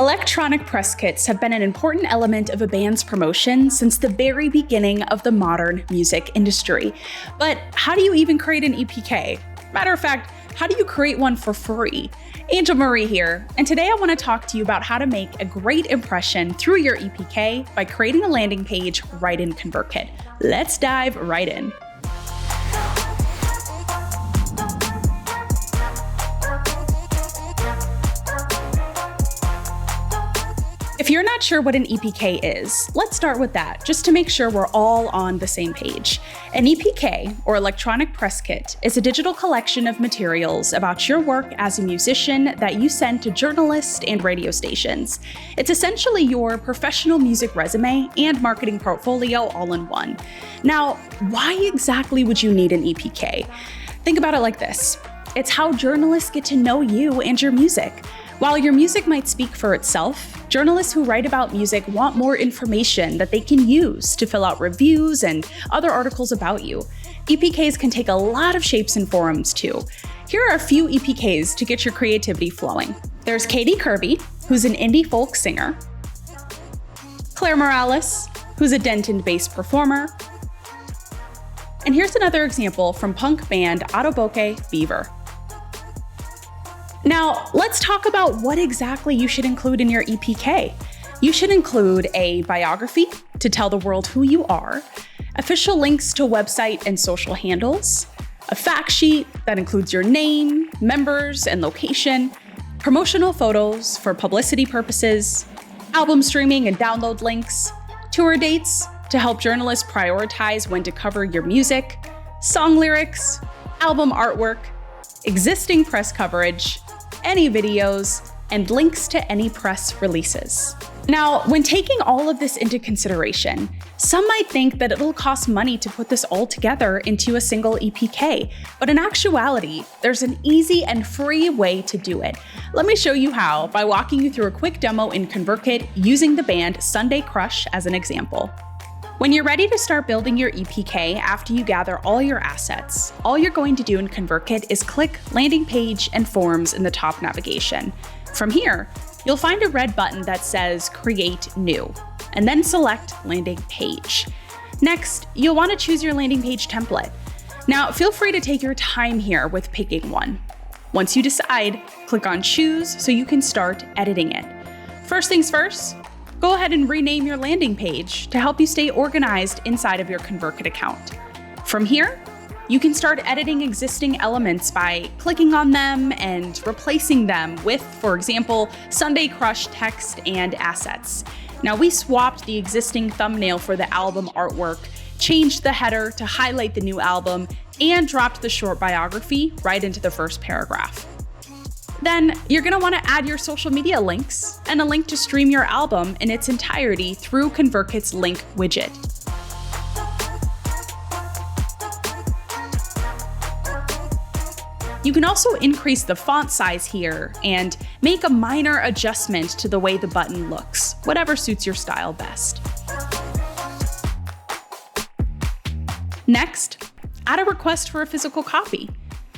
Electronic press kits have been an important element of a band's promotion since the very beginning of the modern music industry. But how do you even create an EPK? Matter of fact, how do you create one for free? Angel Marie here, and today I want to talk to you about how to make a great impression through your EPK by creating a landing page right in ConvertKit. Let's dive right in. If you're not sure what an EPK is, let's start with that, just to make sure we're all on the same page. An EPK, or electronic press kit, is a digital collection of materials about your work as a musician that you send to journalists and radio stations. It's essentially your professional music resume and marketing portfolio all in one. Now, why exactly would you need an EPK? Think about it like this. It's how journalists get to know you and your music. While your music might speak for itself, journalists who write about music want more information that they can use to fill out reviews and other articles about you. EPKs can take a lot of shapes and forms too. Here are a few EPKs to get your creativity flowing. There's Katie Kirby, who's an indie folk singer, Claire Morales, who's a Denton bass performer, and here's another example from punk band Autoboke Beaver. Now, let's talk about what exactly you should include in your EPK. You should include a biography to tell the world who you are, official links to website and social handles, a fact sheet that includes your name, members, and location, promotional photos for publicity purposes, album streaming and download links, tour dates to help journalists prioritize when to cover your music, song lyrics, album artwork, existing press coverage, any videos, and links to any press releases. Now, when taking all of this into consideration, some might think that it'll cost money to put this all together into a single EPK, but in actuality, there's an easy and free way to do it. Let me show you how by walking you through a quick demo in ConvertKit using the band Sunday Crush as an example. When you're ready to start building your EPK after you gather all your assets, all you're going to do in ConvertKit is click Landing Page and Forms in the top navigation. From here, you'll find a red button that says Create New, and then select Landing Page. Next, you'll want to choose your landing page template. Now, feel free to take your time here with picking one. Once you decide, click on Choose so you can start editing it. First things first, go ahead and rename your landing page to help you stay organized inside of your ConvertKit account. From here, you can start editing existing elements by clicking on them and replacing them with, for example, Sunday Crush text and assets. Now, we swapped the existing thumbnail for the album artwork, changed the header to highlight the new album, and dropped the short biography right into the first paragraph. Then you're going to want to add your social media links and a link to stream your album in its entirety through ConvertKit's link widget. You can also increase the font size here and make a minor adjustment to the way the button looks, whatever suits your style best. Next, add a request for a physical copy.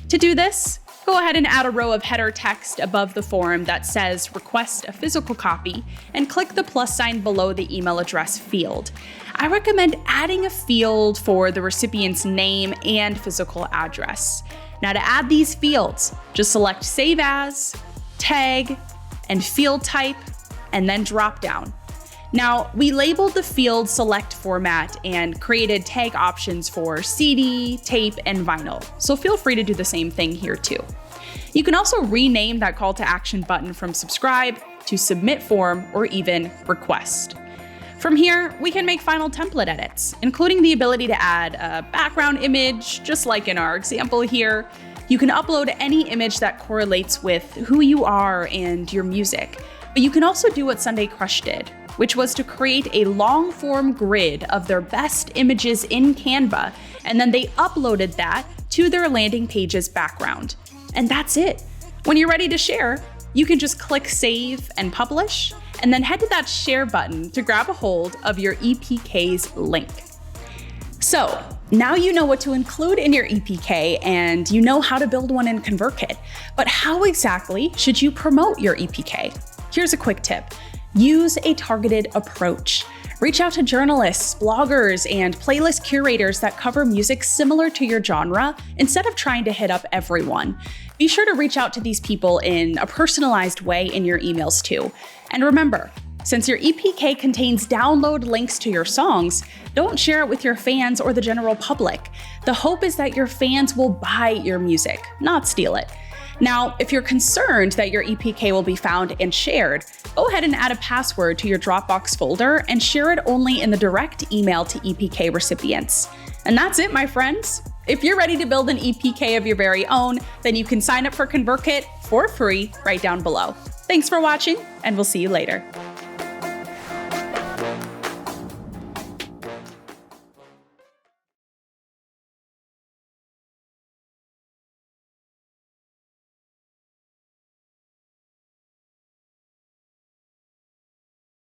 To do this, go ahead and add a row of header text above the form that says Request a Physical Copy and click the plus sign below the email address field. I recommend adding a field for the recipient's name and physical address. Now, to add these fields, just select Save As, Tag, and Field Type, and then drop down. Now, we labeled the field select format and created tag options for CD, tape, and vinyl, so feel free to do the same thing here too. You can also rename that call to action button from subscribe to submit form or even request. From here, we can make final template edits, including the ability to add a background image, just like in our example here. You can upload any image that correlates with who you are and your music, but you can also do what Sunday Crush did, which was to create a long-form grid of their best images in Canva, and then they uploaded that to their landing page's background. And that's it. When you're ready to share, you can just click Save and Publish, and then head to that Share button to grab a hold of your EPK's link. So, now you know what to include in your EPK and you know how to build one in ConvertKit, but how exactly should you promote your EPK? Here's a quick tip. Use a targeted approach. Reach out to journalists, bloggers, and playlist curators that cover music similar to your genre instead of trying to hit up everyone. Be sure to reach out to these people in a personalized way in your emails too. And remember, since your EPK contains download links to your songs, don't share it with your fans or the general public. The hope is that your fans will buy your music, not steal it. Now, if you're concerned that your EPK will be found and shared, go ahead and add a password to your Dropbox folder and share it only in the direct email to EPK recipients. And that's it, my friends. If you're ready to build an EPK of your very own, then you can sign up for ConvertKit for free right down below. Thanks for watching, and we'll see you later.